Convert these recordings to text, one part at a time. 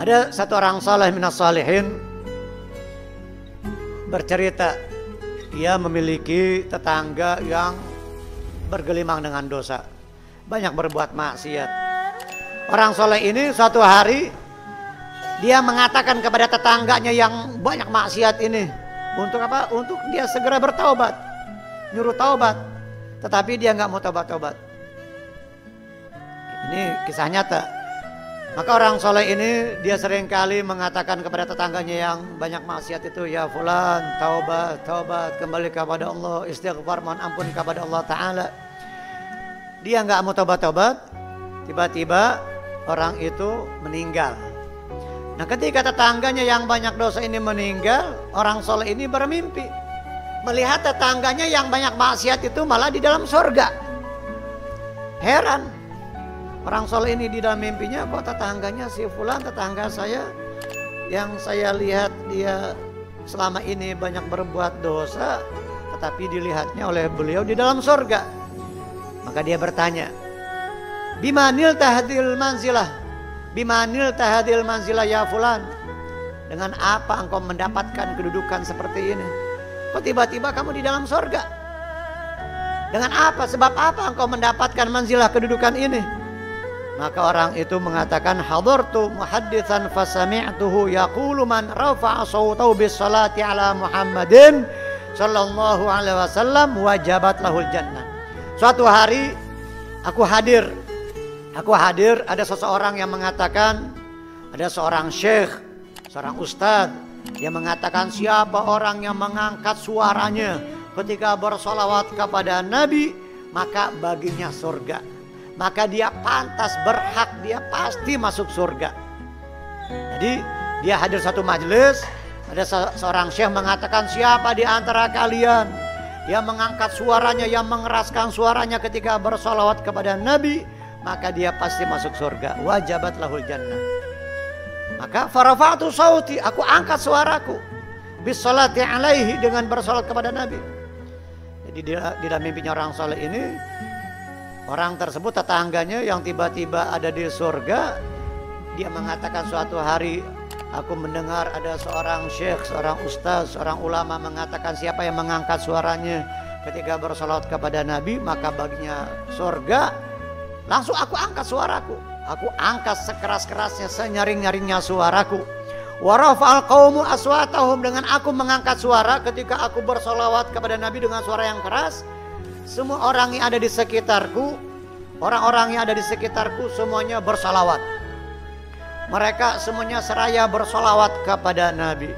Ada satu orang saleh minas salihin bercerita, ia memiliki tetangga yang bergelimang dengan dosa, banyak berbuat maksiat. Orang soleh ini suatu hari dia mengatakan kepada tetangganya yang banyak maksiat ini, untuk apa? Untuk dia segera bertaubat, nyuruh taubat, tetapi dia nggak mau taubat-taubat. Ini kisah nyata. Maka orang soleh ini dia seringkali mengatakan kepada tetangganya yang banyak maksiat itu, ya fulan, taubat, taubat, kembali kepada Allah, istighfar, mohon ampun kepada Allah Ta'ala. Dia nggak mau taubat-taubat, tiba-tiba orang itu meninggal. Nah, ketika tetangganya yang banyak dosa ini meninggal, orang soleh ini bermimpi melihat tetangganya yang banyak maksiat itu malah di dalam surga. Heran. Orang soleh ini di dalam mimpinya, kok tetangganya si fulan, tetangga saya yang saya lihat dia selama ini banyak berbuat dosa, tetapi dilihatnya oleh beliau di dalam surga. Maka dia bertanya, bimanil tahadil manzilah, bimanil tahadil manzilah ya fulan, dengan apa engkau mendapatkan kedudukan seperti ini? Kok tiba-tiba kamu di dalam surga? Dengan apa, sebab apa engkau mendapatkan manzilah kedudukan ini? Maka orang itu mengatakan, hadartu muhadditsan fasami'tuhu yaqulu man rafa'a sawtahu bis salati ala Muhammadin sallallahu alaihi wasallam wajabat lahul jannah. Suatu hari aku hadir ada seseorang yang mengatakan, ada seorang syekh, seorang ustadz yang mengatakan, siapa orang yang mengangkat suaranya ketika bersolawat kepada Nabi, maka baginya surga. Maka dia pantas, berhak, dia pasti masuk surga. Jadi dia hadir satu majelis, ada seorang syekh mengatakan, siapa di antara kalian yang mengangkat suaranya, yang mengeraskan suaranya ketika bersolawat kepada Nabi, maka dia pasti masuk surga. Wajabat lahul jannah. Maka farafa'tu sauti, aku angkat suaraku bisolati alaihi, dengan bersolat kepada Nabi. Jadi di dalam mimpinya orang soleh ini, orang tersebut tetangganya yang tiba-tiba ada di surga, dia mengatakan suatu hari aku mendengar ada seorang syekh, seorang ustaz, seorang ulama mengatakan, siapa yang mengangkat suaranya ketika bersolawat kepada Nabi maka baginya surga. Langsung aku angkat suaraku, aku angkat sekeras-kerasnya, senyaring-nyaringnya suaraku. Wa rafa'al qaumu aswatahum, dengan aku mengangkat suara ketika aku bersolawat kepada Nabi dengan suara yang keras, semua orang yang ada di sekitarku, orang-orang yang ada di sekitarku semuanya bersalawat. Mereka semuanya seraya bersalawat kepada Nabi.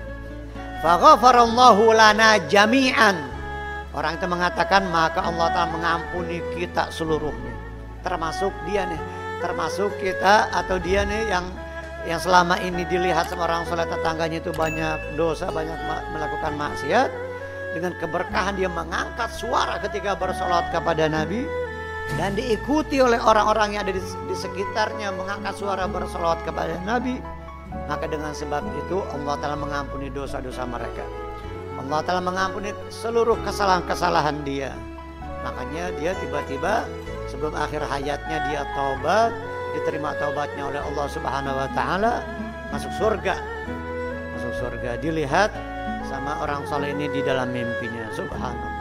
Faghafarallahu lana jami'an. Orang itu mengatakan, maka Allah Ta'ala mengampuni kita seluruhnya. Termasuk dia nih, termasuk kita atau dia nih yang selama ini dilihat sama orang soleh tetangganya itu banyak dosa, banyak melakukan maksiat. Dengan keberkahan dia mengangkat suara ketika bersolawat kepada Nabi, dan diikuti oleh orang-orang yang ada di sekitarnya mengangkat suara bersolawat kepada Nabi, maka dengan sebab itu Allah Ta'ala mengampuni dosa-dosa mereka. Allah Ta'ala mengampuni seluruh kesalahan-kesalahan dia. Makanya dia tiba-tiba sebelum akhir hayatnya dia taubat, diterima taubatnya oleh Allah Subhanahu wa Ta'ala, masuk surga. Masuk surga, dilihat sama orang soleh ini di dalam mimpinya. Subhanallah.